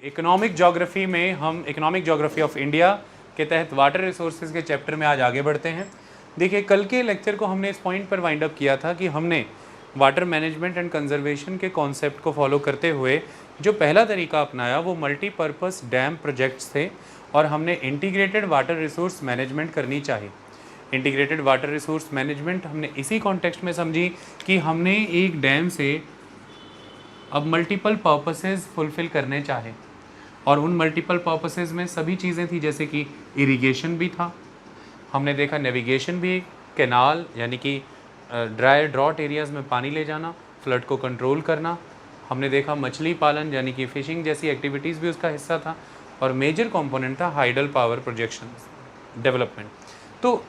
Economic geography में हम economic geography of India के तहत वाटर रिसोर्सेज के चैप्टर में आज आगे बढ़ते हैं। देखिए, कल के लेक्चर को हमने इस पॉइंट पर वाइंड अप किया था कि हमने वाटर मैनेजमेंट एंड कंजर्वेशन के कॉन्सेप्ट को फॉलो करते हुए जो पहला तरीका अपनाया वो मल्टीपर्पस डैम प्रोजेक्ट्स थे और हमने इंटीग्रेटेड वाटर रिसोर्स मैनेजमेंट करनी चाहिए। इंटीग्रेटेड वाटर रिसोर्स मैनेजमेंट हमने इसी कॉन्टेक्स्ट में समझी कि हमने एक डैम से अब मल्टीपल पर्पसेस फुलफ़िल करने चाहे और उन मल्टीपल पर्पसेस में सभी चीज़ें थी, जैसे कि इरिगेशन भी था, हमने देखा नेविगेशन भी, कैनाल यानी कि ड्राई ड्रॉट एरियाज़ में पानी ले जाना, फ्लड को कंट्रोल करना, हमने देखा मछली पालन यानी कि फ़िशिंग जैसी एक्टिविटीज़ भी उसका हिस्सा था और मेजर कंपोनेंट था हाइडल पावर प्रोजेक्शन डेवलपमेंट। तो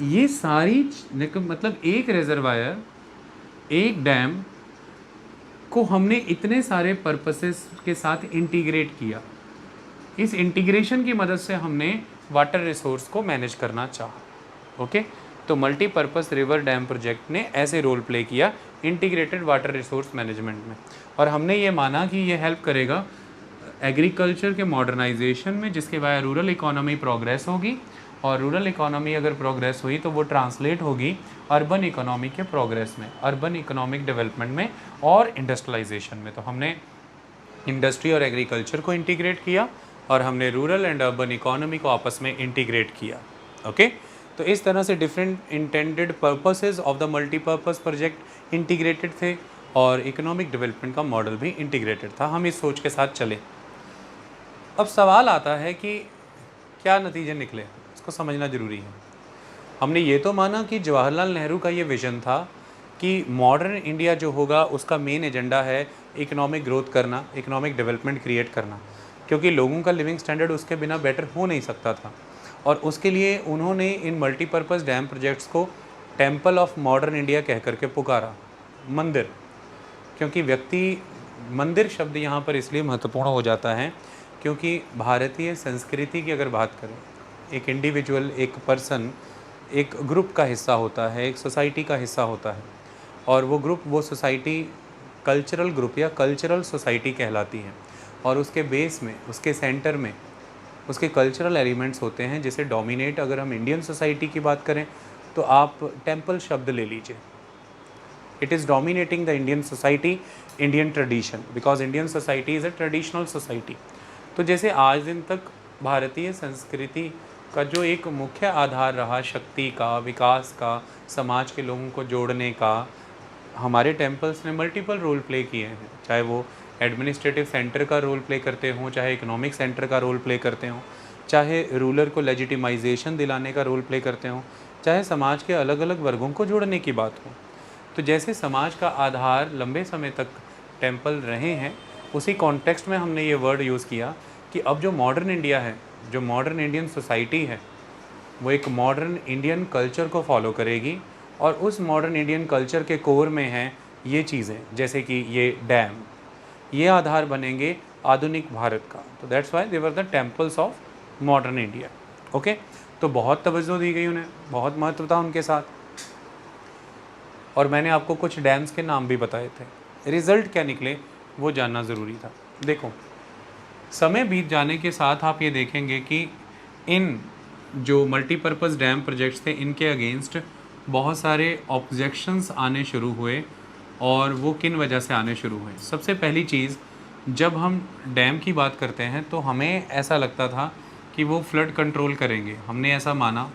ये सारी मतलब एक रिजर्वायर, एक डैम को हमने इतने सारे पर्पसेस के साथ इंटीग्रेट किया। इस इंटीग्रेशन की मदद से हमने वाटर रिसोर्स को मैनेज करना चाहा। ओके, तो मल्टीपर्पस रिवर डैम प्रोजेक्ट ने ऐसे रोल प्ले किया इंटीग्रेटेड वाटर रिसोर्स मैनेजमेंट में, और हमने ये माना कि ये हेल्प करेगा एग्रीकल्चर के मॉडर्नाइजेशन में, जिसके बाद रूरल इकोनॉमी प्रोग्रेस होगी, और रूरल इकोनॉमी अगर प्रोग्रेस हुई तो वो ट्रांसलेट होगी अर्बन इकोनॉमी के प्रोग्रेस में, अर्बन इकोनॉमिक डेवलपमेंट में और इंडस्ट्रियलाइजेशन में। तो हमने इंडस्ट्री और एग्रीकल्चर को इंटीग्रेट किया और हमने रूरल एंड अर्बन इकोनॉमी को आपस में इंटीग्रेट किया। ओके, तो इस तरह से different intended purposes of the multipurpose project integrated थे और इकोनॉमिक डेवलपमेंट का मॉडल भी इंटीग्रेटेड था। हम इस सोच के साथ चले। अब सवाल आता है कि क्या नतीजे निकले, इसको समझना ज़रूरी है। हमने ये तो माना कि जवाहरलाल नेहरू का ये विज़न था कि मॉडर्न इंडिया जो होगा उसका मेन एजेंडा है इकोनॉमिक ग्रोथ करना, इकोनॉमिक डेवलपमेंट क्रिएट करना, क्योंकि लोगों का लिविंग स्टैंडर्ड उसके बिना बेटर हो नहीं सकता था। और उसके लिए उन्होंने इन मल्टीपर्पज़ डैम प्रोजेक्ट्स को टेम्पल ऑफ मॉडर्न इंडिया कह करके पुकारा, मंदिर, क्योंकि व्यक्ति मंदिर शब्द यहाँ पर इसलिए महत्वपूर्ण हो जाता है क्योंकि भारतीय संस्कृति की अगर बात करें, एक इंडिविजुअल, एक पर्सन एक ग्रुप का हिस्सा होता है, एक सोसाइटी का हिस्सा होता है, और वो ग्रुप, वो सोसाइटी कल्चरल ग्रुप या कल्चरल सोसाइटी कहलाती है, और उसके बेस में, उसके सेंटर में उसके कल्चरल एलिमेंट्स होते हैं जिसे डोमिनेट, अगर हम इंडियन सोसाइटी की बात करें तो आप टेम्पल शब्द ले लीजिए। It is dominating the Indian society, Indian tradition, because Indian society is a traditional society. तो जैसे आज दिन तक भारतीय संस्कृति का जो एक मुख्य आधार रहा शक्ति का, विकास का, समाज के लोगों को जोड़ने का, हमारे टेम्पल्स ने मल्टीपल रोल प्ले किए हैं, चाहे वो एडमिनिस्ट्रेटिव सेंटर का रोल प्ले करते हों, चाहे इकोनॉमिक सेंटर का रोल प्ले करते हों, चाहे रूलर को लेजिटिमाइजेशन दिलाने का रोल प्ले करते हों, चाहे समाज के अलग अलग वर्गों को जोड़ने की बात हो। तो जैसे समाज का आधार लंबे समय तक टेम्पल रहे हैं, उसी कॉन्टेक्स्ट में हमने ये वर्ड यूज़ किया कि अब जो मॉडर्न इंडिया है, जो मॉडर्न इंडियन सोसाइटी है, वो एक मॉडर्न इंडियन कल्चर को फॉलो करेगी, और उस मॉडर्न इंडियन कल्चर के कोर में हैं ये चीज़ें, जैसे कि ये डैम, ये आधार बनेंगे आधुनिक भारत का। तो that's why they were the temples of modern India. Okay, तो बहुत तवज्जो दी गई उन्हें, बहुत महत्व था उनके साथ, और मैंने आपको कुछ डैम्स के नाम भी बताए थे। रिज़ल्ट क्या निकले वो जानना ज़रूरी था। देखो, समय बीत जाने के साथ आप ये देखेंगे कि इन जो मल्टीपर्पज़ डैम प्रोजेक्ट्स थे, इनके अगेंस्ट बहुत सारे ऑब्जेक्शंस आने शुरू हुए, और वो किन वजह से आने शुरू हुए। सबसे पहली चीज़, जब हम डैम की बात करते हैं तो हमें ऐसा लगता था कि वो फ्लड कंट्रोल करेंगे, हमने ऐसा माना,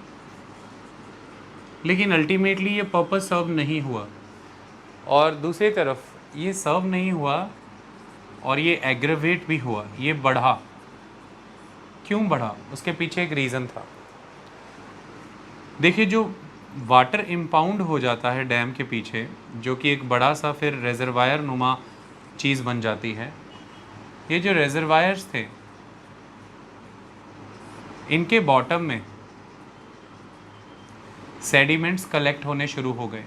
लेकिन अल्टीमेटली ये पर्पस सर्व नहीं हुआ, और दूसरी तरफ ये सर्व नहीं हुआ और ये एग्रेवेट भी हुआ, ये बढ़ा। क्यों बढ़ा? उसके पीछे एक रीज़न था। देखिए, जो वाटर इम्पाउंड हो जाता है डैम के पीछे, जो कि एक बड़ा सा फिर रेजरवायर नुमा चीज़ बन जाती है, ये जो रेजरवायर्स थे, इनके बॉटम में सेडिमेंट्स कलेक्ट होने शुरू हो गए,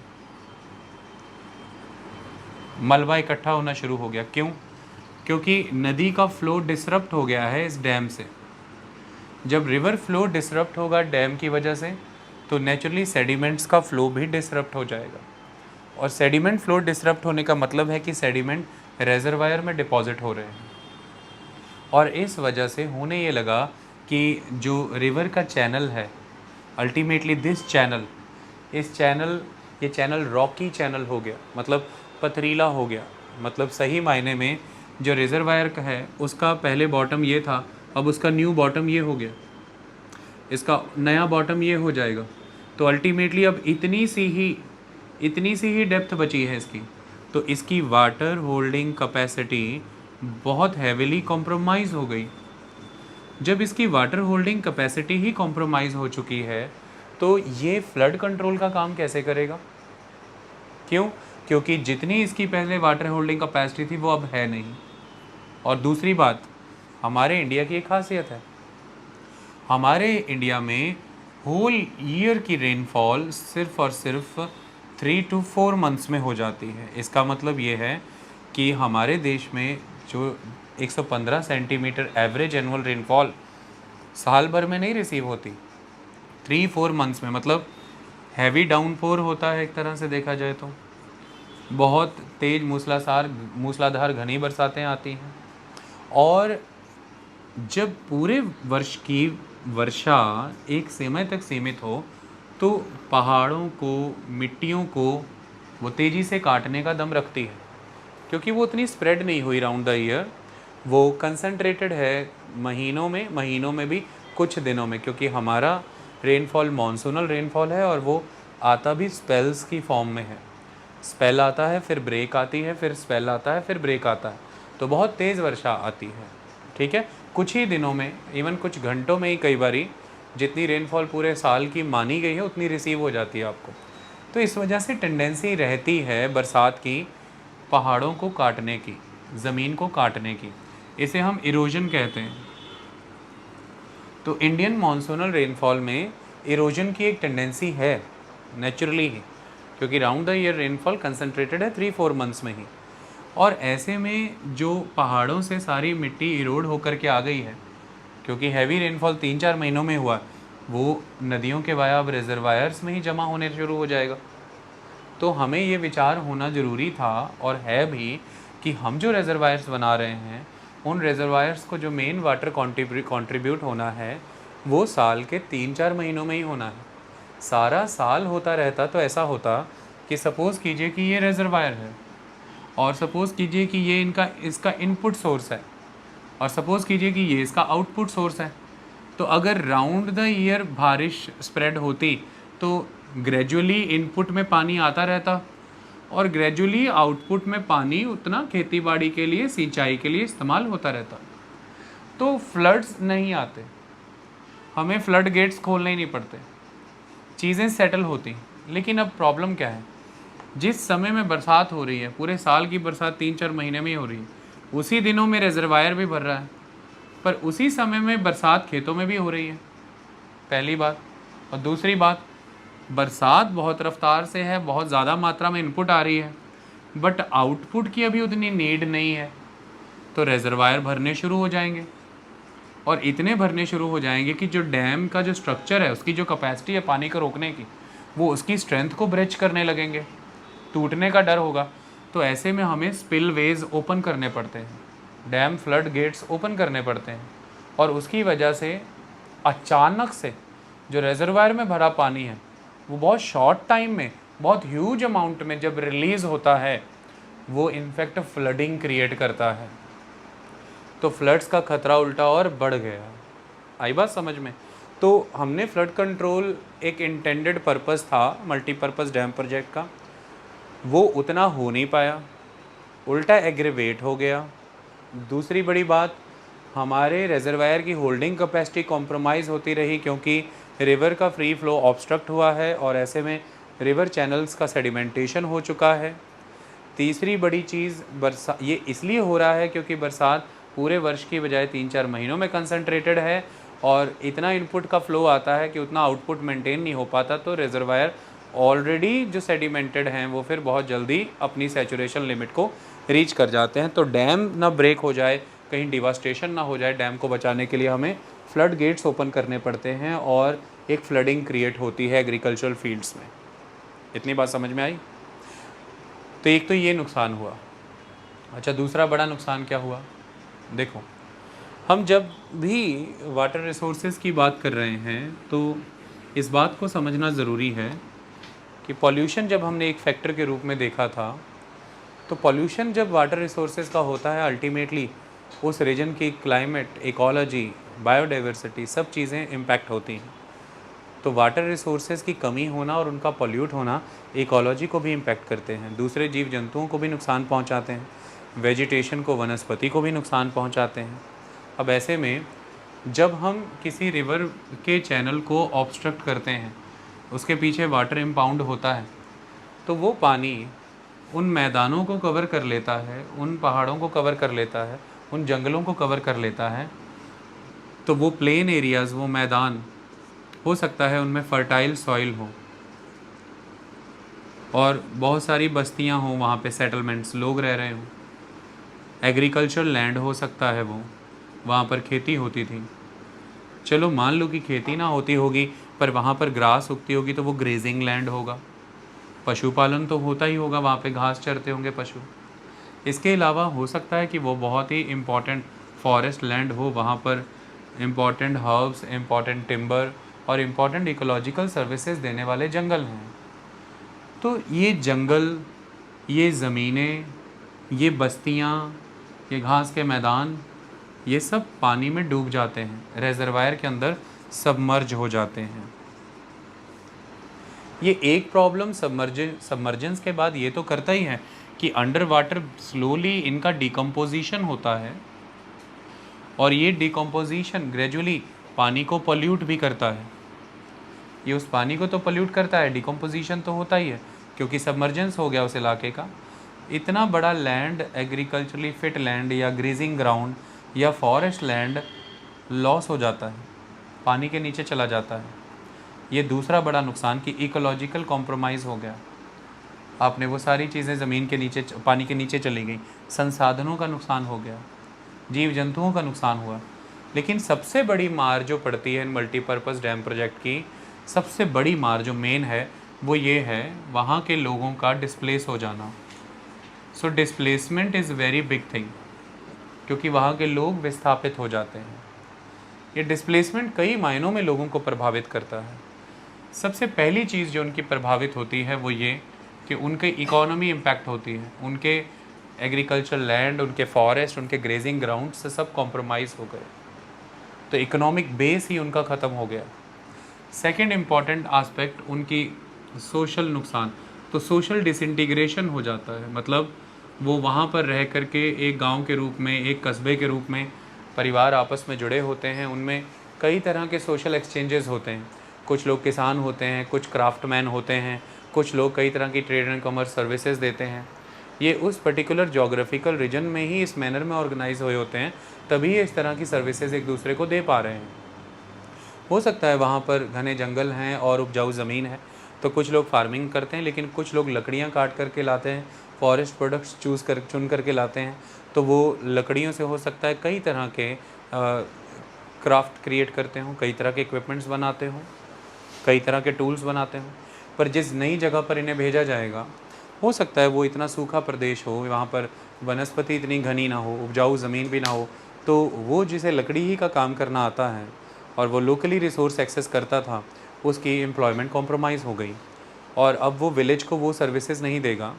मलबा इकट्ठा होना शुरू हो गया। क्यों? क्योंकि नदी का फ्लो डिसरप्ट हो गया है इस डैम से। जब रिवर फ्लो डिसरप्ट होगा डैम की वजह से, तो नेचुरली सेडिमेंट्स का फ्लो भी डिसरप्ट हो जाएगा, और सेडिमेंट फ्लो डिसरप्ट होने का मतलब है कि सेडिमेंट रेजरवायर में डिपॉजिट हो रहे हैं, और इस वजह से होने ये लगा कि जो रिवर का चैनल है, अल्टीमेटली दिस चैनल, ये चैनल रॉकी चैनल हो गया, मतलब पथरीला हो गया। मतलब सही मायने में जो रिजर्वायर का है उसका पहले बॉटम ये था, अब उसका न्यू बॉटम ये हो गया, इसका नया बॉटम ये हो जाएगा। तो अल्टीमेटली अब इतनी सी ही डेप्थ बची है इसकी, तो इसकी वाटर होल्डिंग कैपेसिटी बहुत हैविली कॉम्प्रोमाइज़ हो गई। जब इसकी वाटर होल्डिंग कैपेसिटी ही कॉम्प्रोमाइज़ हो चुकी है तो ये फ्लड कंट्रोल का काम कैसे करेगा? क्यों? क्योंकि जितनी इसकी पहले वाटर होल्डिंग कैपेसिटी थी वो अब है नहीं। और दूसरी बात, हमारे इंडिया की एक खासियत है, हमारे इंडिया में होल ईयर की रेनफॉल सिर्फ और सिर्फ 3 to 4 मंथ्स में हो जाती है। इसका मतलब ये है कि हमारे देश में जो 115 सेंटीमीटर एवरेज एनुअल रेनफॉल साल भर में नहीं रिसीव होती, 3-4 मंथ्स में, मतलब हैवी डाउनपोर होता है एक तरह से देखा जाए तो, बहुत तेज़ मूसलाधार घनी बरसातें आती हैं। और जब पूरे वर्ष की वर्षा एक समय तक सीमित हो तो पहाड़ों को, मिट्टियों को वो तेज़ी से काटने का दम रखती है, क्योंकि वो उतनी स्प्रेड नहीं हुई राउंड द ईयर, वो कंसंट्रेटेड है महीनों में भी कुछ दिनों में, क्योंकि हमारा रेनफॉल मॉनसूनल रेनफॉल है और वो आता भी स्पेल्स की फॉर्म में है। स्पेल आता है, फिर ब्रेक आती है, फिर स्पेल आता है, फिर ब्रेक आता है, तो बहुत तेज़ वर्षा आती है। ठीक है, कुछ ही दिनों में, इवन कुछ घंटों में ही कई बारी जितनी रेनफॉल पूरे साल की मानी गई है उतनी रिसीव हो जाती है आपको। तो इस वजह से टेंडेंसी रहती है बरसात की पहाड़ों को काटने की, ज़मीन को काटने की। इसे हम इरोजन कहते हैं। तो इंडियन मॉनसूनल रेनफॉल में इरोजन की एक टेंडेंसी है नेचुरली ही, क्योंकि round the year rainfall concentrated है 3-4 मंथ्स में ही। और ऐसे में जो पहाड़ों से सारी मिट्टी इरोड होकर के आ गई है, क्योंकि हैवी रेनफॉल 3-4 महीनों में हुआ, वो नदियों के वाया अब रिजर्वायर्स में ही जमा होने शुरू हो जाएगा। तो हमें ये विचार होना ज़रूरी था और है भी कि हम जो रिजर्वायर्स बना रहे हैं उन रिजर्वायर्स को जो मेन वाटर कंट्रीब्यूट होना है वो साल के 3-4 महीनों में ही होना है। सारा साल होता रहता तो ऐसा होता कि सपोज़ कीजिए कि ये रिजर्वायर है और सपोज़ कीजिए कि ये इसका इनपुट सोर्स है और सपोज़ कीजिए कि ये इसका आउटपुट सोर्स है। तो अगर राउंड द ईयर बारिश स्प्रेड होती तो ग्रेजुअली इनपुट में पानी आता रहता और ग्रेजुअली आउटपुट में पानी उतना खेतीबाड़ी के लिए, सिंचाई के लिए इस्तेमाल होता रहता, तो फ्लड्स नहीं आते, हमें फ्लड गेट्स खोलने ही नहीं पड़ते, चीज़ें सेटल होती। लेकिन अब प्रॉब्लम क्या है, जिस समय में बरसात हो रही है, पूरे साल की बरसात 3-4 महीने में ही हो रही है, उसी दिनों में रिजर्वायर भी भर रहा है, पर उसी समय में बरसात खेतों में भी हो रही है, पहली बात। और दूसरी बात, बरसात बहुत रफ्तार से है, बहुत ज़्यादा मात्रा में इनपुट आ रही है, बट आउटपुट की अभी उतनी नीड नहीं है, तो रिजर्वायर भरने शुरू हो जाएंगे और इतने भरने शुरू हो जाएंगे कि जो डैम का जो स्ट्रक्चर है, उसकी जो कैपेसिटी है पानी को रोकने की, वो उसकी स्ट्रेंथ को ब्रेच करने लगेंगे, टूटने का डर होगा। तो ऐसे में हमें स्पिलवेज ओपन करने पड़ते हैं, डैम फ्लड गेट्स ओपन करने पड़ते हैं, और उसकी वजह से अचानक से जो रिजर्वायर में भरा पानी है वो बहुत शॉर्ट टाइम में, बहुत ह्यूज अमाउंट में जब रिलीज़ होता है, वो इनफैक्ट फ्लडिंग क्रिएट करता है। तो फ्लड्स का खतरा उल्टा और बढ़ गया। आई बात समझ में? तो हमने फ्लड कंट्रोल एक इंटेंडेड पर्पस था मल्टीपर्पज़ डैम प्रोजेक्ट का, वो उतना हो नहीं पाया, उल्टा एग्रीवेट हो गया। दूसरी बड़ी बात, हमारे रिजर्वायर की होल्डिंग कैपेसिटी कॉम्प्रोमाइज़ होती रही, क्योंकि रिवर का फ्री फ्लो ऑब्स्ट्रक्ट हुआ है और ऐसे में रिवर चैनल्स का सेडिमेंटेशन हो चुका है। तीसरी बड़ी चीज़, ये इसलिए हो रहा है क्योंकि बरसात पूरे वर्ष की बजाय 3-4 महीनों में कंसंट्रेटेड है और इतना इनपुट का फ्लो आता है कि उतना आउटपुट मेंटेन नहीं हो पाता, तो रिजर्वायर ऑलरेडी जो सेडिमेंटेड हैं वो फिर बहुत जल्दी अपनी सैचुरेशन लिमिट को रीच कर जाते हैं। तो डैम ना ब्रेक हो जाए, कहीं डिवास्टेशन ना हो जाए, डैम को बचाने के लिए हमें फ्लड गेट्स ओपन करने पड़ते हैं और एक फ्लडिंग क्रिएट होती है एग्रीकल्चरल फील्ड्स में। इतनी बात समझ में आई? तो एक तो ये नुकसान हुआ। अच्छा, दूसरा बड़ा नुकसान क्या हुआ? देखो, हम जब भी वाटर रिसोर्सेज की बात कर रहे हैं तो इस बात को समझना ज़रूरी है कि पॉल्यूशन जब हमने एक फैक्टर के रूप में देखा था, तो पॉल्यूशन जब वाटर रिसोर्सेज का होता है अल्टीमेटली उस रीजन की क्लाइमेट, इकोलॉजी, बायोडाइवर्सिटी सब चीज़ें इम्पैक्ट होती हैं। तो वाटर रिसोर्सेज की कमी होना और उनका पॉल्यूट होना इकोलॉजी को भी इम्पैक्ट करते हैं, दूसरे जीव जंतुओं को भी नुकसान पहुंचाते हैं, वेजिटेशन को, वनस्पति को भी नुकसान पहुंचाते हैं। अब ऐसे में जब हम किसी रिवर के चैनल को ऑब्स्ट्रक्ट करते हैं, उसके पीछे वाटर इम्पाउंड होता है, तो वो पानी उन मैदानों को कवर कर लेता है, उन पहाड़ों को कवर कर लेता है, उन जंगलों को कवर कर लेता है। तो वो प्लेन एरियाज़, वो मैदान हो सकता है उनमें फर्टाइल सॉइल हो और बहुत सारी बस्तियां हों, वहाँ पे सेटलमेंट्स, लोग रह रहे हों, एग्रीकल्चर लैंड हो सकता है वो, वहाँ पर खेती होती थी। चलो मान लो कि खेती ना होती होगी पर वहाँ पर ग्रास उगती होगी तो वो ग्रेजिंग लैंड होगा। पशुपालन तो होता ही होगा, वहाँ पे घास चरते होंगे पशु। इसके अलावा हो सकता है कि वो बहुत ही इम्पॉर्टेंट फॉरेस्ट लैंड हो, वहाँ पर इम्पॉर्टेंट हर्ब्स, इम्पॉर्टेंट टिम्बर और इम्पॉर्टेंट इकोलॉजिकल सर्विसेज देने वाले जंगल हैं। तो ये जंगल, ये ज़मीनें, ये बस्तियाँ, ये घास के मैदान, ये सब पानी में डूब जाते हैं, रेजरवायर के अंदर सबमर्ज हो जाते हैं। ये एक प्रॉब्लम सबमर्जेंस के बाद ये तो करता ही है कि अंडर वाटर स्लोली इनका डिकम्पोजिशन होता है और ये डिकम्पोजिशन ग्रेजुअली पानी को पोल्यूट भी करता है। ये उस पानी को तो पोल्यूट करता है, डिकम्पोजिशन तो होता ही है क्योंकि सबमर्जेंस हो गया उस इलाके का। इतना बड़ा लैंड, एग्रीकल्चरली फिट लैंड या ग्रेजिंग ग्राउंड या फॉरेस्ट लैंड लॉस हो जाता है, पानी के नीचे चला जाता है। ये दूसरा बड़ा नुकसान कि इकोलॉजिकल कॉम्प्रोमाइज़ हो गया। आपने वो सारी चीज़ें ज़मीन के नीचे, पानी के नीचे चली गई, संसाधनों का नुकसान हो गया, जीव जंतुओं का नुकसान हुआ। लेकिन सबसे बड़ी मार जो पड़ती है इन मल्टीपर्पज़ डैम प्रोजेक्ट की, सबसे बड़ी मार जो मेन है वो ये है वहाँ के लोगों का डिस्प्लेस हो जाना। So displacement is very big thing, क्योंकि वहाँ के लोग विस्थापित हो जाते हैं। ये डिस्प्लेसमेंट कई मायनों में लोगों को प्रभावित करता है। सबसे पहली चीज़ जो उनकी प्रभावित होती है वो ये कि उनके इकोनॉमी इम्पैक्ट होती है, उनके एग्रीकल्चर लैंड, उनके फॉरेस्ट, उनके ग्रेजिंग ग्राउंड से सब कॉम्प्रोमाइज़ हो गए, तो इकोनॉमिक बेस ही उनका ख़त्म हो गया। सेकंड इम्पॉर्टेंट आस्पेक्ट उनकी सोशल नुकसान, तो सोशल डिसइंटीग्रेशन हो जाता है। मतलब वो वहाँ पर रह कर के एक गांव के रूप में, एक कस्बे के रूप में परिवार आपस में जुड़े होते हैं, उनमें कई तरह के सोशल एक्सचेंजेस होते हैं। कुछ लोग किसान होते हैं, कुछ क्राफ्टमैन होते हैं, कुछ लोग कई तरह की ट्रेड एंड कॉमर्स सर्विसेज देते हैं। ये उस पर्टिकुलर जोग्राफिकल रीजन में ही इस मैनर में ऑर्गेनाइज हुए होते हैं, तभी ये इस तरह की सर्विसेज एक दूसरे को दे पा रहे हैं। हो सकता है वहाँ पर घने जंगल हैं और उपजाऊ ज़मीन है, तो कुछ लोग फार्मिंग करते हैं, लेकिन कुछ लोग लकड़ियाँ काट करके लाते हैं, फॉरेस्ट प्रोडक्ट्स चुन करके लाते हैं। तो वो लकड़ियों से हो सकता है कई तरह के क्राफ्ट क्रिएट करते हों, कई तरह के इक्विपमेंट्स बनाते हों, कई तरह के टूल्स बनाते हों। पर जिस नई जगह पर इन्हें भेजा जाएगा, हो सकता है वो इतना सूखा प्रदेश हो, वहाँ पर वनस्पति इतनी घनी ना हो, उपजाऊ ज़मीन भी ना हो, तो वो जिसे लकड़ी ही का काम करना आता है और वो लोकली रिसोर्स एक्सेस करता था, उसकी एम्प्लॉयमेंट कॉम्प्रोमाइज़ हो गई और अब वो विलेज को वो सर्विसेज नहीं देगा।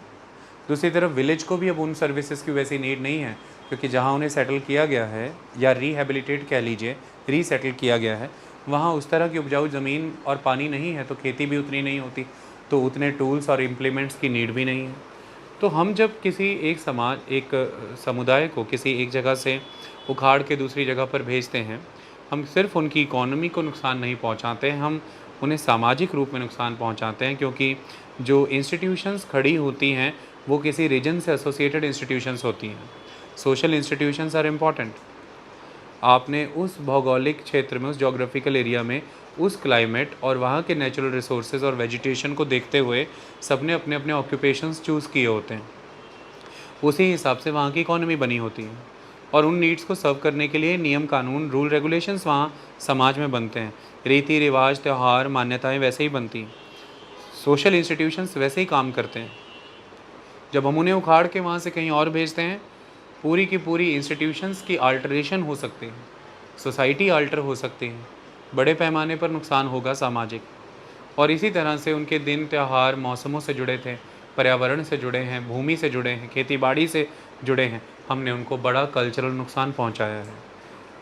दूसरी तरफ विलेज को भी अब उन सर्विसेज की वैसी नीड नहीं है, क्योंकि जहाँ उन्हें सेटल किया गया है या रिहेबिलिटेट कह लीजिए, रीसेटल किया गया है, वहाँ उस तरह की उपजाऊ ज़मीन और पानी नहीं है, तो खेती भी उतनी नहीं होती, तो उतने टूल्स और इम्प्लीमेंट्स की नीड भी नहीं है। तो हम जब किसी एक समुदाय को किसी एक जगह से उखाड़ के दूसरी जगह पर भेजते हैं, हम सिर्फ उनकी इकोनॉमी को नुकसान नहीं पहुंचाते हैं, हम उन्हें सामाजिक रूप में नुकसान पहुंचाते हैं, क्योंकि जो इंस्टीट्यूशंस खड़ी होती हैं वो किसी रीजन से एसोसिएटेड इंस्टीट्यूशंस होती हैं। Social institutions are important. आपने उस भौगोलिक क्षेत्र में, उस जोग्राफिकल एरिया में, उस क्लाइमेट और वहाँ के नेचुरल रिसोर्सेज और वेजिटेशन को देखते हुए सबने अपने अपने ऑक्यूपेशंस चूज़ किए होते हैं, उसी हिसाब से वहाँ की इकोनॉमी बनी होती है और उन नीड्स को सर्व करने के लिए नियम कानून, रूल रेगुलेशंस वहाँ समाज में बनते हैं, रीति रिवाज, त्यौहार, मान्यताएं वैसे ही बनती हैं, सोशल इंस्टीट्यूशंस वैसे ही काम करते हैं। जब हम उन्हें उखाड़ के वहाँ से कहीं और भेजते हैं, पूरी की पूरी इंस्टीट्यूशंस की अल्टरेशन हो सकती है, सोसाइटी अल्टर हो सकती है, बड़े पैमाने पर नुकसान होगा सामाजिक। और इसी तरह से उनके दिन त्यौहार मौसमों से जुड़े थे, पर्यावरण से जुड़े हैं, भूमि से जुड़े हैं, खेती बाड़ी से जुड़े हैं, हमने उनको बड़ा कल्चरल नुकसान पहुंचाया है।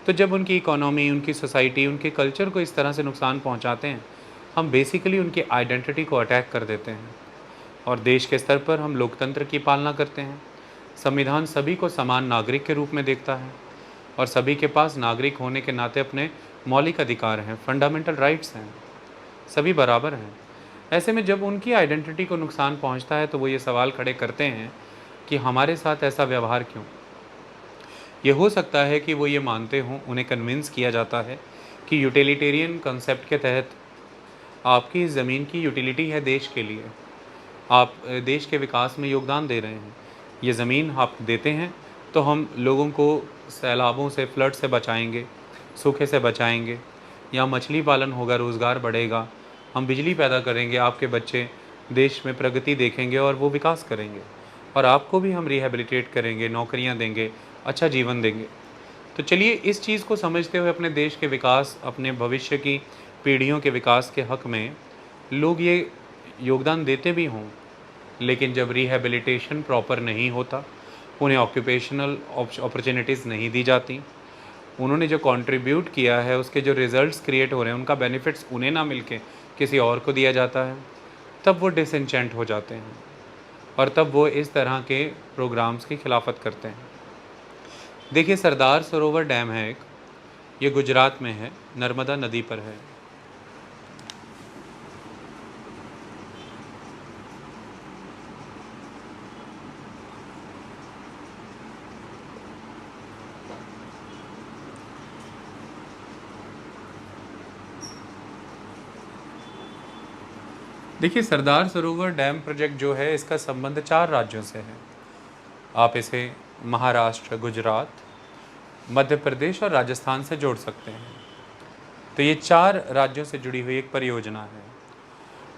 तो जब उनकी इकोनॉमी, उनकी सोसाइटी, उनके कल्चर को इस तरह से नुकसान पहुंचाते हैं, हम बेसिकली उनकी आइडेंटिटी को अटैक कर देते हैं। और देश के स्तर पर हम लोकतंत्र की पालना करते हैं। संविधान सभी को समान नागरिक के रूप में देखता है और सभी के पास नागरिक होने के नाते अपने मौलिक अधिकार हैं, फंडामेंटल राइट्स हैं, सभी बराबर हैं। ऐसे में जब उनकी आइडेंटिटी को नुकसान पहुंचता है तो वो ये सवाल खड़े करते हैं कि हमारे साथ ऐसा व्यवहार क्यों। ये हो सकता है कि वो ये मानते हों, उन्हें कन्विंस किया जाता है कि यूटिलिटेरियन कंसेप्ट के तहत आपकी ज़मीन की यूटिलिटी है देश के लिए, आप देश के विकास में योगदान दे रहे हैं, ये ज़मीन आप देते हैं तो हम लोगों को सैलाबों से, फ्लड से बचाएंगे, सूखे से बचाएंगे, या मछली पालन होगा, रोज़गार बढ़ेगा, हम बिजली पैदा करेंगे, आपके बच्चे देश में प्रगति देखेंगे और वो विकास करेंगे, और आपको भी हम रिहेबिलिटेट करेंगे, नौकरियां देंगे, अच्छा जीवन देंगे। तो चलिए इस चीज़ को समझते हुए अपने देश के विकास, अपने भविष्य की पीढ़ियों के विकास के हक़ में लोग ये योगदान देते भी हों, लेकिन जब रिहेबिलिटेशन प्रॉपर नहीं होता, उन्हें ऑक्यूपेशनल अपॉर्चुनिटीज़ नहीं दी जाती, उन्होंने जो कंट्रीब्यूट किया है उसके जो रिजल्ट्स क्रिएट हो रहे हैं उनका बेनिफिट्स उन्हें ना मिलके किसी और को दिया जाता है, तब वो डिसएंचेंट हो जाते हैं और तब वो इस तरह के प्रोग्राम्स की खिलाफत करते हैं। देखिए, सरदार सरोवर डैम है एक, ये गुजरात में है, नर्मदा नदी पर है। देखिए, सरदार सरोवर डैम प्रोजेक्ट जो है इसका संबंध 4 राज्यों से है। आप इसे महाराष्ट्र, गुजरात, मध्य प्रदेश और राजस्थान से जोड़ सकते हैं। तो ये 4 राज्यों से जुड़ी हुई एक परियोजना है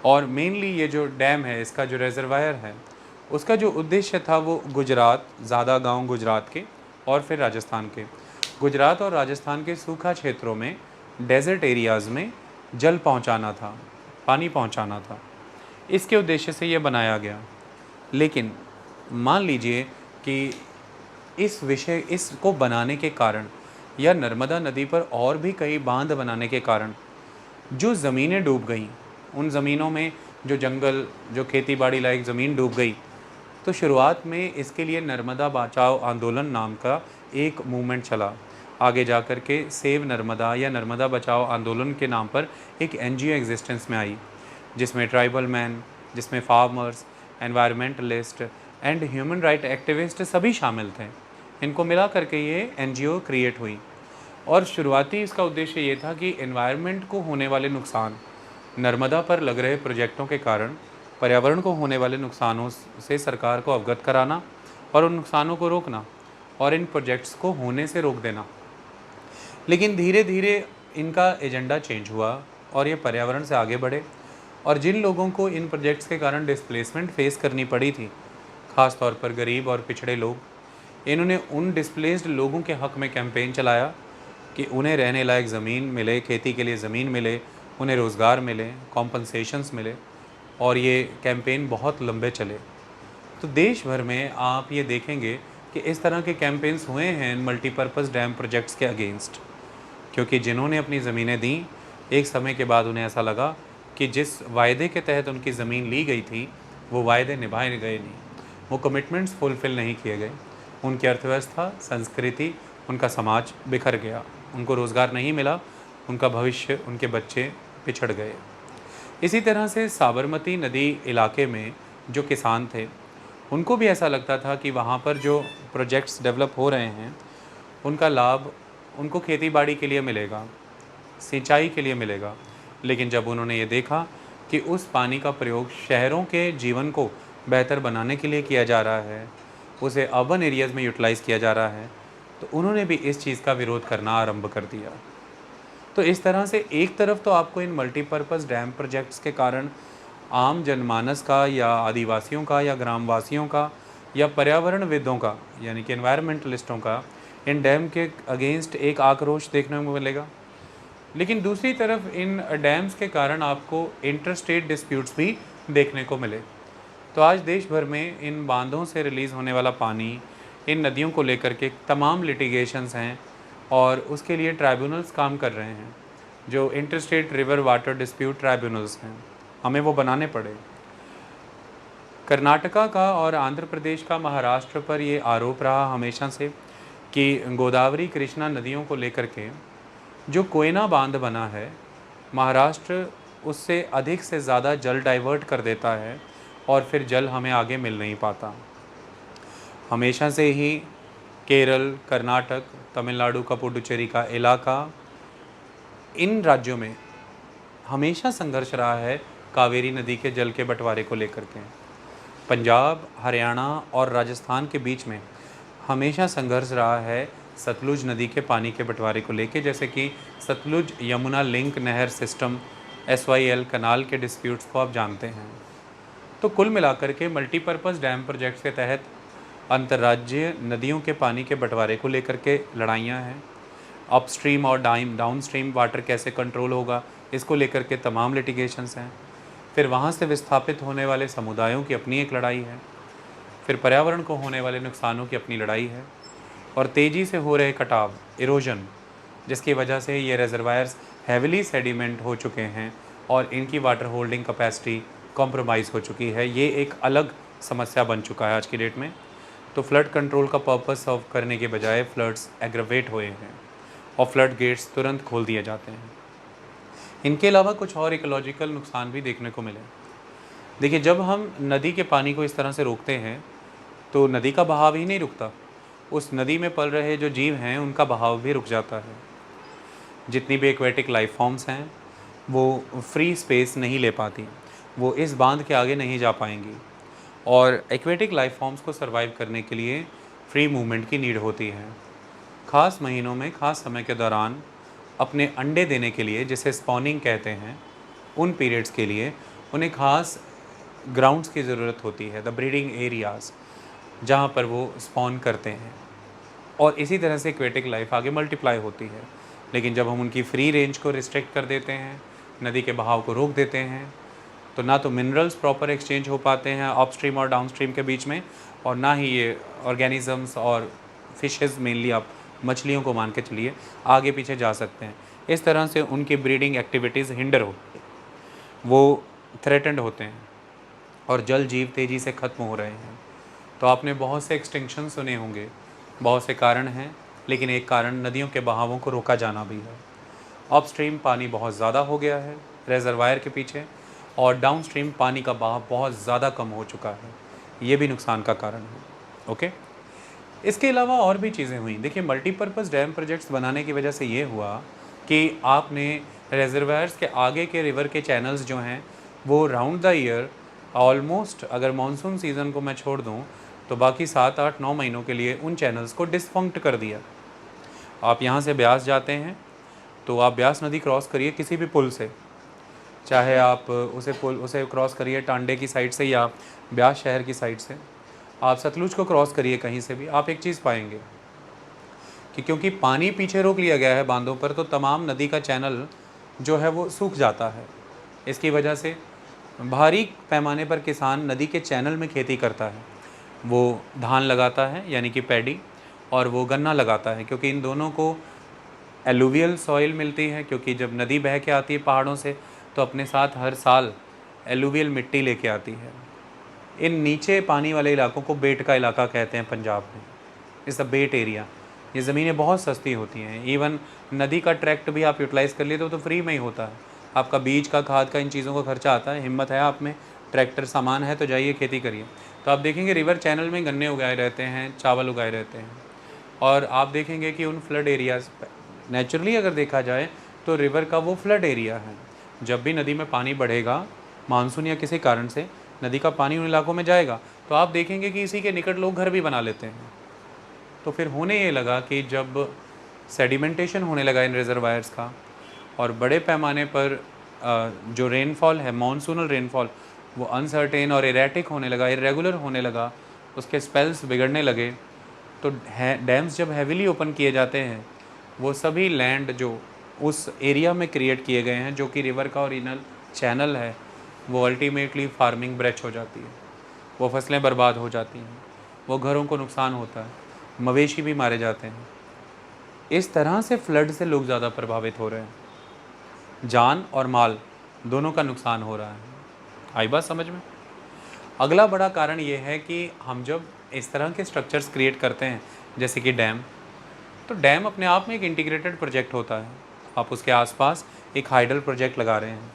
और मेनली ये जो डैम है, इसका जो रिजर्वायर है, उसका जो उद्देश्य था वो गुजरात, ज़्यादा गांव गुजरात के और फिर राजस्थान के, गुजरात और राजस्थान के सूखा क्षेत्रों में, डेजर्ट एरियाज़ में जल पहुंचाना था, पानी पहुंचाना था। इसके उद्देश्य से ये बनाया गया। लेकिन मान लीजिए कि इसको बनाने के कारण या नर्मदा नदी पर और भी कई बांध बनाने के कारण जो ज़मीनें डूब गईं, उन ज़मीनों में जो जंगल, जो खेती बाड़ी लायक ज़मीन डूब गई, तो शुरुआत में इसके लिए नर्मदा बचाओ आंदोलन नाम का एक मूवमेंट चला। आगे जा कर के सेव नर्मदा या नर्मदा बचाओ आंदोलन के नाम पर एक एनजीओ एग्जिस्टेंस में आई, जिसमें ट्राइबल मैन, जिसमें farmers, environmentalist and human right activist सभी शामिल थे। इनको मिला करके ये एनजीओ क्रिएट हुई और शुरुआती इसका उद्देश्य ये था कि एनवायरनमेंट को होने वाले नुकसान, नर्मदा पर लग रहे प्रोजेक्टों के कारण पर्यावरण को होने वाले नुकसानों से सरकार को अवगत कराना और उन नुकसानों को रोकना और इन प्रोजेक्ट्स को होने से रोक देना। लेकिन धीरे धीरे इनका एजेंडा चेंज हुआ और ये पर्यावरण से आगे बढ़े, और जिन लोगों को इन प्रोजेक्ट्स के कारण डिस्प्लेसमेंट फेस करनी पड़ी थी, ख़ास तौर पर गरीब और पिछड़े लोग, इन्होंने उन डिस्प्लेस्ड लोगों के हक़ में कैंपेन चलाया कि उन्हें रहने लायक ज़मीन मिले, खेती के लिए ज़मीन मिले, उन्हें रोज़गार मिले, कॉम्पनसेशंस मिले, और ये कैंपेन बहुत लंबे चले। तो देश भर में आप ये देखेंगे कि इस तरह के कैंपेन्स हुए हैं इन मल्टीपर्पज़ डैम प्रोजेक्ट्स के अगेंस्ट, क्योंकि जिन्होंने अपनी ज़मीनें दी, एक समय के बाद उन्हें ऐसा लगा कि जिस वायदे के तहत उनकी ज़मीन ली गई थी वो वायदे निभाए गए नहीं, वो कमिटमेंट्स फुलफ़िल नहीं किए गए, उनकी अर्थव्यवस्था, संस्कृति, उनका समाज बिखर गया, उनको रोज़गार नहीं मिला, उनका भविष्य, उनके बच्चे पिछड़ गए। इसी तरह से साबरमती नदी इलाके में जो किसान थे, उनको भी ऐसा लगता था कि वहाँ पर जो प्रोजेक्ट्स डेवलप हो रहे हैं उनका लाभ उनको खेती बाड़ी के लिए मिलेगा, सिंचाई के लिए मिलेगा। लेकिन जब उन्होंने ये देखा कि उस पानी का प्रयोग शहरों के जीवन को बेहतर बनाने के लिए किया जा रहा है, उसे अर्बन एरियाज़ में यूटिलाइज़ किया जा रहा है, तो उन्होंने भी इस चीज़ का विरोध करना आरंभ कर दिया। तो इस तरह से एक तरफ तो आपको इन मल्टीपर्पज़ डैम प्रोजेक्ट्स के कारण आम जनमानस का या आदिवासियों का या ग्रामवासियों का या पर्यावरणविदों का, यानी कि एनवायरमेंटलिस्टों का इन डैम के अगेंस्ट एक आक्रोश देखने को मिलेगा। लेकिन दूसरी तरफ इन डैम्स के कारण आपको इंटरस्टेट डिस्प्यूट्स भी देखने को मिले। तो आज देश भर में इन बांधों से रिलीज़ होने वाला पानी, इन नदियों को लेकर के तमाम लिटिगेशंस हैं और उसके लिए ट्राइब्यूनल्स काम कर रहे हैं, जो interstate river water dispute tribunals हैं, हमें वो बनाने पड़े। कर्नाटका का और आंध्र प्रदेश का महाराष्ट्र पर ये आरोप रहा हमेशा से कि गोदावरी कृष्णा नदियों को लेकर के जो कोयना बांध बना है, महाराष्ट्र उससे अधिक से ज़्यादा जल डाइवर्ट कर देता है और फिर जल हमें आगे मिल नहीं पाता। हमेशा से ही केरल, कर्नाटक, तमिलनाडु का पुडुचेरी का इलाका, इन राज्यों में हमेशा संघर्ष रहा है कावेरी नदी के जल के बंटवारे को लेकर के। पंजाब, हरियाणा और राजस्थान के बीच में हमेशा संघर्ष रहा है सतलुज नदी के पानी के बंटवारे को लेके, जैसे कि सतलुज यमुना लिंक नहर सिस्टम SYL कनाल के डिस्प्यूट्स को आप जानते हैं। तो कुल मिलाकर के मल्टीपर्पज़ डैम प्रोजेक्ट्स के तहत अंतर्राज्यीय नदियों के पानी के बंटवारे को लेकर के लड़ाइयाँ हैं। अपस्ट्रीम और डाउनस्ट्रीम वाटर कैसे कंट्रोल होगा, इसको लेकर के तमाम लिटिगेशंस हैं। फिर वहाँ से विस्थापित होने वाले समुदायों की अपनी एक लड़ाई है। फिर पर्यावरण को होने वाले नुकसानों की अपनी लड़ाई है। और तेज़ी से हो रहे कटाव, इरोजन, जिसकी वजह से ये रिजर्वायर्स हैविली सेडिमेंट हो चुके हैं और इनकी वाटर होल्डिंग कैपेसिटी कॉम्प्रोमाइज़ हो चुकी है। ये एक अलग समस्या बन चुका है आज की डेट में। तो फ्लड कंट्रोल का पर्पस सर्व करने के बजाय फ्लड्स एग्रवेट हुए हैं और फ्लड गेट्स तुरंत खोल दिए जाते हैं। इनके अलावा कुछ और इकोलॉजिकल नुकसान भी देखने को मिले। देखिए, जब हम नदी के पानी को इस तरह से रोकते हैं तो नदी का बहाव ही नहीं रुकता, उस नदी में पल रहे जो जीव हैं उनका बहाव भी रुक जाता है। जितनी भी एक्वेटिक लाइफ फॉर्म्स हैं वो फ्री स्पेस नहीं ले पाती, वो इस बांध के आगे नहीं जा पाएंगी। और एक्वेटिक लाइफ फॉर्म्स को सर्वाइव करने के लिए फ्री मूवमेंट की नीड होती है। ख़ास महीनों में, ख़ास समय के दौरान अपने अंडे देने के लिए, जिसे स्पॉनिंग कहते हैं, उन पीरियड्स के लिए उन्हें ख़ास ग्राउंड्स की ज़रूरत होती है, द ब्रीडिंग एरियाज़, जहाँ पर वो स्पॉन करते हैं। और इसी तरह से एक्वेटिक लाइफ आगे मल्टीप्लाई होती है। लेकिन जब हम उनकी फ्री रेंज को रिस्ट्रिक्ट कर देते हैं, नदी के बहाव को रोक देते हैं, तो ना तो मिनरल्स प्रॉपर एक्सचेंज हो पाते हैं अपस्ट्रीम और डाउनस्ट्रीम के बीच में, और ना ही ये ऑर्गेनिजम्स और फिशेज़, मेनली आप मछलियों को मान के चलिए, आगे पीछे जा सकते हैं। इस तरह से उनकी ब्रीडिंग एक्टिविटीज़ हिंडर होती है, वो थ्रेटेंड होते हैं और जल जीव तेज़ी से ख़त्म हो रहे हैं। तो आपने बहुत से एक्सटिंक्शन सुने होंगे, बहुत से कारण हैं, लेकिन एक कारण नदियों के बहावों को रोका जाना भी है। अपस्ट्रीम पानी बहुत ज़्यादा हो गया है रेजरवायर के पीछे, और डाउनस्ट्रीम पानी का बहाव बहुत ज़्यादा कम हो चुका है, ये भी नुकसान का कारण है। ओके, इसके अलावा और भी चीज़ें हुई। देखिए, मल्टीपर्पज़ डैम प्रोजेक्ट्स बनाने की वजह से ये हुआ कि आपने रेजरवायर्स के आगे के रिवर के चैनल्स जो हैं वो राउंड द ईयर ऑलमोस्ट, अगर मानसून सीज़न को मैं छोड़ दूं तो बाकी 7, 8, 9 महीनों के लिए उन चैनल्स को डिसफंक्ट कर दिया। आप यहाँ से ब्यास जाते हैं तो आप ब्यास नदी क्रॉस करिए किसी भी पुल से, चाहे आप उसे क्रॉस करिए टांडे की साइड से या ब्यास शहर की साइड से, आप सतलुज को क्रॉस करिए कहीं से भी, आप एक चीज़ पाएंगे कि क्योंकि पानी पीछे रोक लिया गया है बांधों पर, तो तमाम नदी का चैनल जो है वो सूख जाता है। इसकी वजह से भारी पैमाने पर किसान नदी के चैनल में खेती करता है। वो धान लगाता है यानी कि पैडी, और वो गन्ना लगाता है, क्योंकि इन दोनों को एलुवियल सॉइल मिलती है। क्योंकि जब नदी बह के आती है पहाड़ों से तो अपने साथ हर साल एलुवियल मिट्टी लेके आती है। इन नीचे पानी वाले इलाकों को बेट का इलाका कहते हैं पंजाब में, इस अ बेट एरिया। ये ज़मीनें बहुत सस्ती होती हैं, इवन नदी का ट्रैक्ट भी आप यूटिलाइज़ कर लिए तो फ्री में ही होता है। आपका बीज का, खाद का, इन चीज़ों का खर्चा आता है। हिम्मत है आप में, ट्रैक्टर सामान है तो जाइए खेती करिए। तो आप देखेंगे रिवर चैनल में गन्ने उगाए रहते हैं, चावल उगाए रहते हैं। और आप देखेंगे कि उन फ्लड एरियाज़, नेचुरली अगर देखा जाए तो रिवर का वो फ्लड एरिया है। जब भी नदी में पानी बढ़ेगा मानसून या किसी कारण से, नदी का पानी उन इलाकों में जाएगा तो आप देखेंगे कि इसी के निकट लोग घर भी बना लेते हैं। तो फिर होने ये लगा कि जब सेडिमेंटेशन होने लगा इन रिजर्वायर्स का और बड़े पैमाने पर जो रेनफॉल है, मॉनसूनल रेनफॉल, वो अनसर्टेन और इरेटिक होने लगा, इरेगुलर होने लगा, उसके स्पेल्स बिगड़ने लगे, तो डैम्स जब हैविली ओपन किए जाते हैं, वो सभी लैंड जो उस एरिया में क्रिएट किए गए हैं, जो कि रिवर का ओरिजिनल चैनल है, वो अल्टीमेटली फार्मिंग ब्रेच हो जाती है, वो फसलें बर्बाद हो जाती हैं, वो घरों को नुकसान होता है, मवेशी भी मारे जाते हैं। इस तरह से फ्लड से लोग ज़्यादा प्रभावित हो रहे हैं, जान और माल दोनों का नुकसान हो रहा है। आई बात समझ में? अगला बड़ा कारण ये है कि हम जब इस तरह के स्ट्रक्चर्स क्रिएट करते हैं, जैसे कि डैम, तो डैम अपने आप में एक इंटीग्रेटेड प्रोजेक्ट होता है। आप उसके आसपास एक हाइडल प्रोजेक्ट लगा रहे हैं,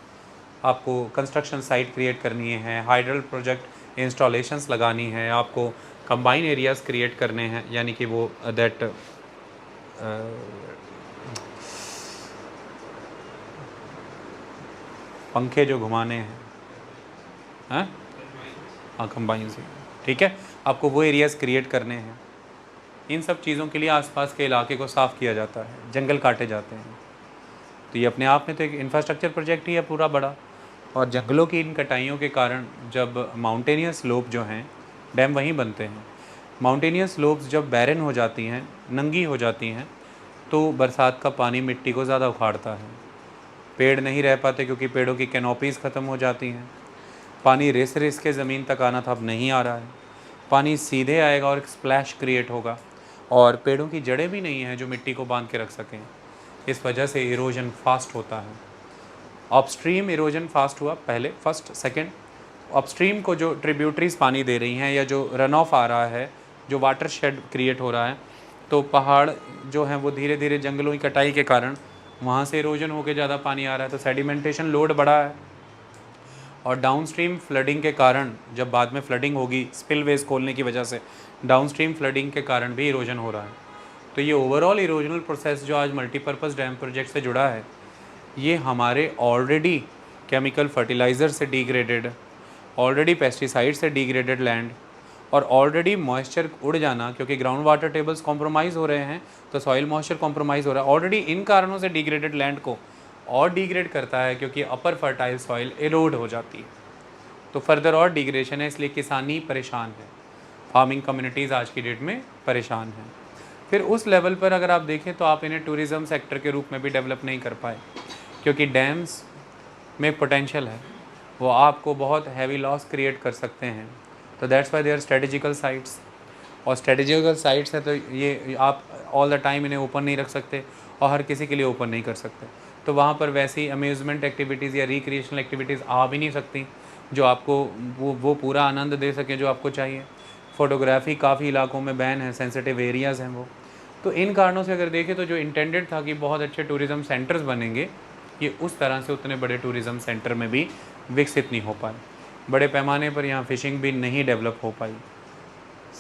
आपको कंस्ट्रक्शन साइट क्रिएट करनी है, हाइडल प्रोजेक्ट इंस्टॉलेशंस लगानी है, आपको कंबाइन एरियाज़ क्रिएट करने हैं, यानी कि वो दैट पंखे जो घुमाने हैं, हाँ कंबाइन से, ठीक है, आपको वो एरियाज़ क्रिएट करने हैं। इन सब चीज़ों के लिए आसपास के इलाके को साफ़ किया जाता है, जंगल काटे जाते हैं। तो ये अपने आप में तो एक इंफ्रास्ट्रक्चर प्रोजेक्ट ही है पूरा बड़ा। और जंगलों की इन कटाइयों के कारण जब माउंटेनियस स्लोप जो हैं, डैम वहीं बनते हैं। माउंटेनियस स्लोप्स जब बैरन हो जाती हैं, नंगी हो जाती हैं, तो बरसात का पानी मिट्टी को ज़्यादा उखाड़ता है, पेड़ नहीं रह पाते क्योंकि पेड़ों की कैनोपीज़ ख़त्म हो जाती हैं, पानी रिस रिस के ज़मीन तक आना था, अब नहीं आ रहा है, पानी सीधे आएगा और एक स्प्लैश क्रिएट होगा, और पेड़ों की जड़ें भी नहीं हैं जो मिट्टी को बांध के रख सकें। इस वजह से इरोजन फास्ट होता है। अपस्ट्रीम इरोजन फास्ट हुआ पहले, फर्स्ट, सेकंड, अपस्ट्रीम को जो ट्रिब्यूटरीज पानी दे रही हैं या जो रन ऑफ आ रहा है, जो वाटर शेड क्रिएट हो रहा है, तो पहाड़ जो हैं वो धीरे धीरे जंगलों की कटाई के कारण वहाँ से इरोजन होकर ज़्यादा पानी आ रहा है, तो सेडिमेंटेशन लोड बढ़ा है। और डाउनस्ट्रीम फ्लडिंग के कारण, जब बाद में फ्लडिंग होगी स्पिलवेज खोलने की वजह से, डाउनस्ट्रीम फ्लडिंग के कारण भी इरोजन हो रहा है। तो ये ओवरऑल इरोजनल प्रोसेस जो आज मल्टीपर्पज़ डैम प्रोजेक्ट से जुड़ा है, ये हमारे ऑलरेडी केमिकल फर्टिलाइज़र से डिग्रेडेड, ऑलरेडी पेस्टिसाइड से डिग्रेडेड लैंड, और ऑलरेडी मॉइस्चर उड़ जाना, क्योंकि ग्राउंड वाटर टेबल्स कॉम्प्रोमाइज़ हो रहे हैं, तो सॉइल मॉइस्चर कॉम्प्रोमाइज़ हो रहा है। ऑलरेडी इन कारणों से डिग्रेडेड लैंड को और डिग्रेड करता है, क्योंकि अपर फर्टाइल सॉइल एरोड हो जाती है, तो फर्दर और डिग्रेडेशन है। इसलिए किसानी परेशान है, फार्मिंग कम्युनिटीज़ आज की डेट में परेशान हैं। फिर उस लेवल पर अगर आप देखें तो आप इन्हें टूरिज़्म सेक्टर के रूप में भी डेवलप नहीं कर पाए, क्योंकि डैम्स में पोटेंशियल है, वो आपको बहुत हैवी लॉस क्रिएट कर सकते हैं। तो that's why they are strategical sites, और स्ट्रेटेजिकल साइट्स हैं तो ये आप ऑल द टाइम इन्हें ओपन नहीं रख सकते और हर किसी के लिए ओपन नहीं कर सकते। तो वहाँ पर वैसी अम्यूज़मेंट एक्टिविटीज़ या रिक्रिएशनल एक्टिविटीज़ आ भी नहीं सकती जो आपको वो पूरा आनंद दे सकें जो आपको चाहिए। फ़ोटोग्राफ़ी काफ़ी इलाकों में बैन है, सेंसिटिव एरियाज़ हैं वो। तो इन कारणों से अगर देखें तो जो इंटेंडेड था कि बहुत अच्छे टूरिज़्म सेंटर्स बनेंगे, ये उस तरह से उतने बड़े टूरिज़्म सेंटर में भी विकसित नहीं हो पाए। बड़े पैमाने पर यहाँ फ़िशिंग भी नहीं डेवलप हो पाई।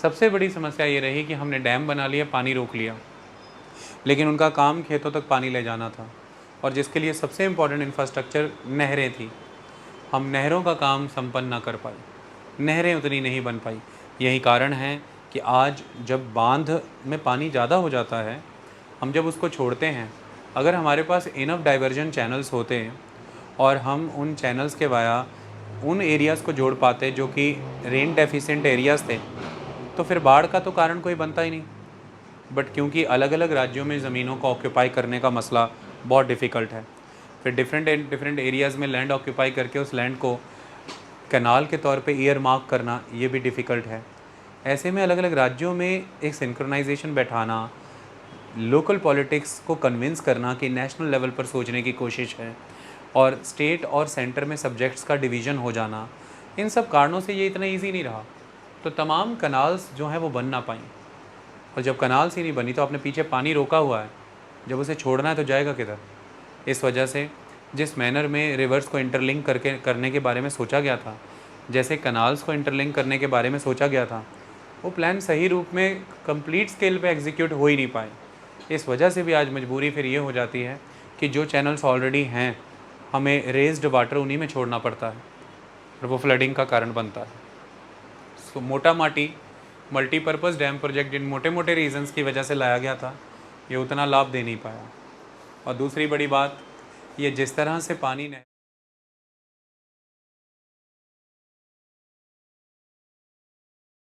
सबसे बड़ी समस्या ये रही कि हमने डैम बना लिया, पानी रोक लिया, लेकिन उनका काम खेतों तक पानी ले जाना था, और जिसके लिए सबसे इम्पॉर्टेंट इंफ्रास्ट्रक्चर नहरें थी। हम नहरों का काम संपन्न ना कर पाए, नहरें उतनी नहीं बन पाई। यही कारण है कि आज जब बांध में पानी ज़्यादा हो जाता है, हम जब उसको छोड़ते हैं, अगर हमारे पास इनफ डाइवर्जन चैनल्स होते और हम उन चैनल्स के वाया उन एरियाज़ को जोड़ पाते जो कि रेन डेफिशिएंट एरियाज़ थे, तो फिर बाढ़ का तो कारण कोई बनता ही नहीं। बट क्योंकि अलग अलग राज्यों में ज़मीनों को ऑक्यूपाई करने का मसला बहुत डिफ़िकल्ट है, फिर डिफरेंट एरियाज़ में लैंड ऑक्यूपाई करके उस लैंड को कैनाल के तौर पे ईयर मार्क करना, ये भी डिफ़िकल्ट है। ऐसे में अलग अलग राज्यों में एक सिंक्रोनाइजेशन बैठाना, लोकल पॉलिटिक्स को कन्विंस करना कि नेशनल लेवल पर सोचने की कोशिश है, और स्टेट और सेंटर में सब्जेक्ट्स का डिवीज़न हो जाना, इन सब कारणों से ये इतना ईजी नहीं रहा। तो तमाम कनाल्स जो हैं वो बन ना पाई, और जब कनाल्स ही नहीं बनी तो आपने पीछे पानी रोका हुआ है, जब उसे छोड़ना है तो जाएगा किधर। इस वजह से जिस मैनर में रिवर्स को इंटरलिंक करने के बारे में सोचा गया था, जैसे कनाल्स को इंटरलिंक करने के बारे में सोचा गया था, वो प्लान सही रूप में कंप्लीट स्केल पे एग्जीक्यूट हो ही नहीं पाए। इस वजह से भी आज मजबूरी फिर ये हो जाती है कि जो चैनल्स ऑलरेडी हैं, हमें रेज्ड वाटर उन्हीं में छोड़ना पड़ता है, और वो फ्लडिंग का कारण बनता है। सो मोटा माटी मल्टीपर्पज़ डैम प्रोजेक्ट जिन मोटे मोटे रीजंस की वजह से लाया गया था, ये उतना लाभ दे नहीं पाया। और दूसरी बड़ी बात, ये जिस तरह से पानी ने